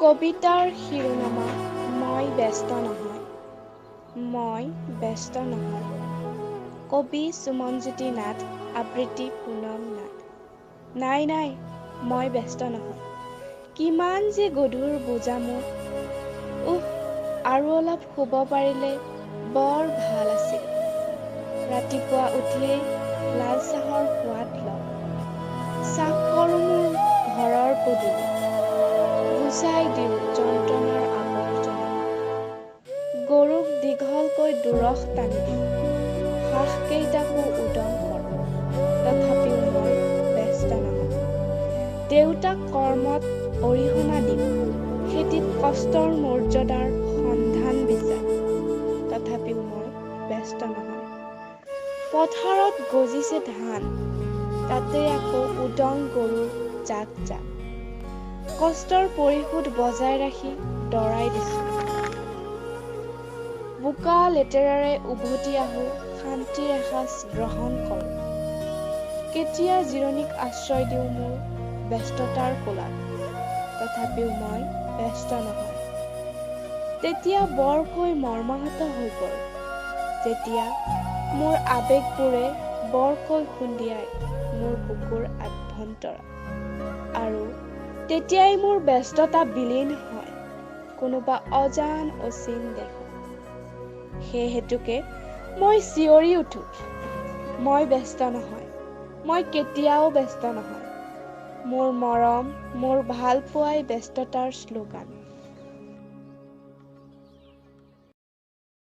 কবিতাৰ শিৰোনামা মই ব্যস্ত নহয়, মই ব্যস্ত নহয়। কবি সুমন জ্যোতি নাথ, আবৃত্তি পুনম নাথ। নাই নাই, মই ব্যস্ত নহয়। কিমান যে গধুৰ বোজা মোৰ। আৰু অলপ শুব পাৰিলে বৰ ভাল আছিল। ৰাতিপুৱা উঠিয়েই লাল চাহৰ সোৱাদ লওঁ। চাফ কৰোঁ মোৰ ঘৰৰ পদূলি। গুচাই দিওঁ যন্ত্ৰণাৰ আৱৰ্জনা। গৰুক দীঘলকৈ দুৰস টানি দিওঁ। হাঁহকেইটাকো উদং কৰোঁ। তথাপিও মই ব্যস্ত নহয়। দেউতাক কৰ্মত অৰিহণা দিওঁ। খেতিত কষ্টৰ মৰ্যাদাৰ সন্ধান বিচাৰোঁ। তথাপিও মই ব্যস্ত নহয়। পথাৰত গজিছে ধান, তাতে আকৌ উদং গৰুৰ জাক জাক। কষ্টৰ পৰিশোধ বজাই ৰাখি দৰাই দিছোঁ। বোকা লেতেৰাৰে উভতি আহোঁ, শান্তিৰ এসাঁজ গ্ৰহণ কৰোঁ। কেতিয়া জিৰণিক আশ্ৰয় দিওঁ মোৰ ব্যস্ততাৰ কোলাত। তথাপিও মই ব্যস্ত নহয়। তেতিয়া বৰকৈ মৰ্মাহত হৈ পৰোঁ, যেতিয়া মোৰ আৱেগবোৰে বৰকৈ খুন্দিয়াই মোৰ বুকুৰ আভ্যন্তৰত। আৰু তেতিয়াই মোৰ ব্যস্ততা বিলীন হয় কোনোবা অজান অচিন দেশত। সেই হেতুকে মই চিঞৰি উঠোঁ, মই ব্যস্ত নহয়, মই কেতিয়াও ব্যস্ত নহয়। মোৰ মৰম, মোৰ ভাল পোৱাই ব্যস্ততাৰ শ্লোগান।